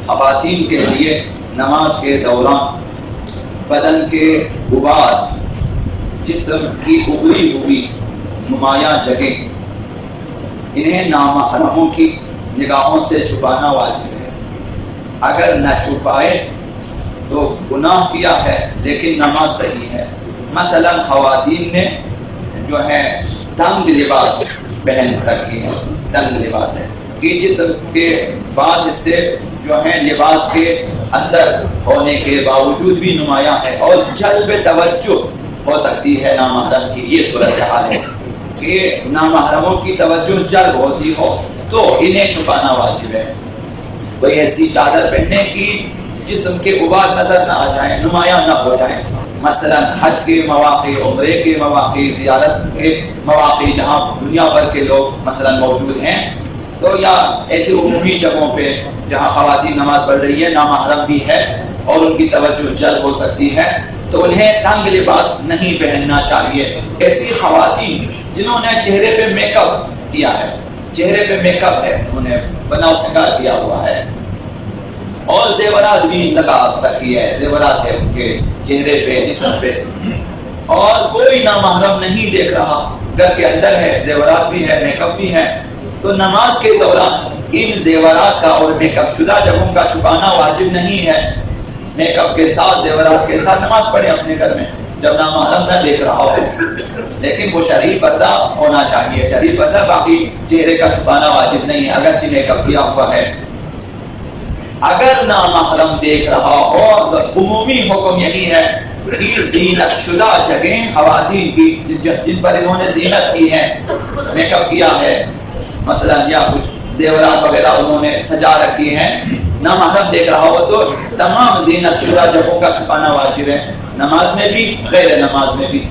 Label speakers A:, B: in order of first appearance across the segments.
A: خواتین کے لیے نماز کے دوران بدن کے غبار، جسم کی ابری ہوئی نمایاں جگہیں، انہیں نامحرموں کی نگاہوں سے چھپانا واجب ہے۔ اگر نہ چھپائے تو گناہ کیا ہے لیکن نماز صحیح ہے۔ مثلا خواتین نے جو ہے تنگ لباس پہن رکھی ہے، تنگ لباس ہے کہ جسم کے بعض حصے جو ہیں لباس کے اندر ہونے کے باوجود بھی نمایاں ہے اور جلب توجہ ہو سکتی ہے نامحرم کی۔ یہ صورتحال ہے کہ نامحرموں کی توجہ جلب ہوتی ہو تو انہیں چھپانا واجب ہے۔ کوئی ایسی چادر پہننے کی جسم کے غبار نظر نہ آ جائیں، نمایاں نہ ہو جائیں، مثلا حج کے مواقع، عمرے کے مواقع، زیارت کے مواقع جہاں دنیا بھر کے لوگ مثلا موجود ہیں، تو یا ایسی عمومی جگہوں پہ جہاں خواتین نماز پڑھ رہی ہے، نامحرم بھی ہے اور ان کی توجہ جلب ہو سکتی ہے، تو انہیں تنگ لباس نہیں پہننا چاہیے۔ ایسی خواتین جنہوں نے چہرے پہ میک اپ کیا ہے، چہرے پہ میک اپ ہے، انہوں نے بناؤ سنگار کیا ہوا ہے اور زیورات بھی لگا رکھی ہے، زیورات ہے ان کے چہرے پہ، جسم پہ، اور کوئی نامحرم نہیں دیکھ رہا، گھر کے اندر ہے، زیورات بھی ہے، میک اپ بھی ہے، تو نماز کے دوران ان زیورات کا اور میک اپ شدہ جگہوں کا چھپانا واجب نہیں ہے۔ میک اپ کے ساتھ، زیورات کے ساتھ نماز پڑھیں اپنے گھر میں جب نامحرم نہ دیکھ رہا ہو، لیکن وہ شرعی پردہ ہونا چاہیے، شرعی پردہ، باقی چہرے کا چھپانا واجب نہیں ہے اگرچہ میک اپ کیا ہوا ہے۔ اگر نامحرم دیکھ رہا ہو تو عمومی حکم یہی ہے کہ زینت شدہ جگہیں خواتین کی جن پر انہوں نے زینت کی ہے، میک اپ کیا ہے مثلا یا کچھ زیورات وغیرہ انہوں نے سجا رکھی ہیں، نامحرم دیکھ رہا ہو تو تمام زینت شدہ جگہوں کا چھپانا واجب ہے، نماز میں بھی غیر نماز میں بھی۔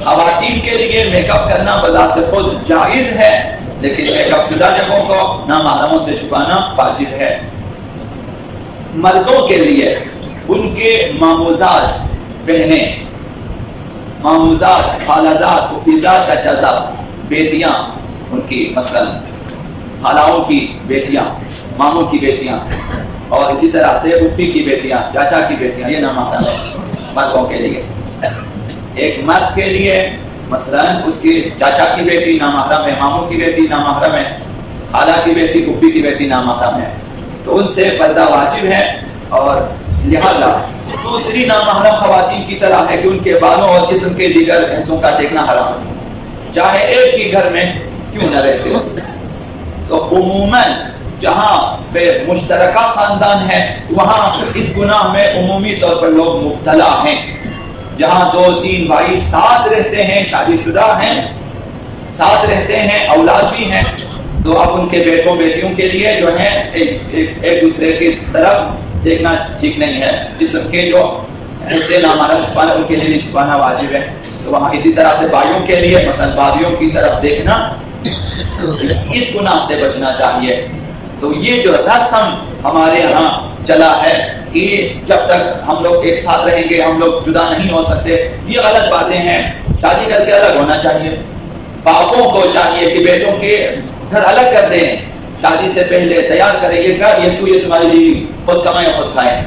A: خواتین کے لیے میک اپ کرنا بذات خود جائز ہے، لیکن میک اپ شدہ جگہوں کو نامحرموں سے چھپانا واجب ہے۔ مردوں کے لیے ان کے ماموزات بہنیں، ماموزات، خالازات، پھوپھیزات، چچازات، بیٹیاں ان کی، مثلا خالاؤں کی بیٹیاں، ماموں کی بیٹیاں، اور اسی طرح سے پھوپھی کی بیٹیاں، چاچا کی بیٹیاں، یہ نامحرم ہے مردوں کے لیے۔ ایک مرد کے لیے مثلا اس کی چاچا کی بیٹی نامحرم ہے، ماموں کی بیٹی نامحرم ہے، خالہ کی بیٹی، پھوپھی کی بیٹی نامحرم ہے، تو ان سے پردہ واجب ہے، اور لہذا دوسری نامحرم خواتین کی طرح ہے کہ ان کے بالوں اور جسم کے دیگر حصوں کا دیکھنا حرام ہے، چاہے ایک ہی گھر میں کیوں نہ رہتے ہو۔ تو عموماً جہاں پہ مشترکہ خاندان ہے وہاں اس گناہ میں عمومی طور پر لوگ مبتلا ہیں۔ جہاں 2-3 بھائی ساتھ رہتے ہیں، شادی شدہ ہیں، ساتھ رہتے ہیں، اولاد بھی ہیں، تو اب ان کے بیٹوں بیٹیوں کے لیے جو ہے ایک دوسرے کی طرف دیکھنا ٹھیک نہیں ہے، جسم کے جو حصے نامحرم چھپانا ان کے لیے چھپانا واجب ہے۔ تو وہاں اسی طرح سے بھائیوں کے لیے مثلا باریوں کی طرف دیکھنا، اس گناہ سے بچنا چاہیے۔ تو یہ جو رسم ہمارے ہاں چلا ہے کہ جب تک ہم لوگ ایک ساتھ رہیں گے ہم لوگ جدا نہیں ہو سکتے، یہ غلط باتیں ہیں۔ شادی کر کے الگ ہونا چاہیے، باپوں کو چاہیے کہ بیٹوں کے گھر الگ کر دیں، شادی سے پہلے تیار کریں، یہ گھر یہ تمہاری بیوی، خود کمائیں خود کھائیں۔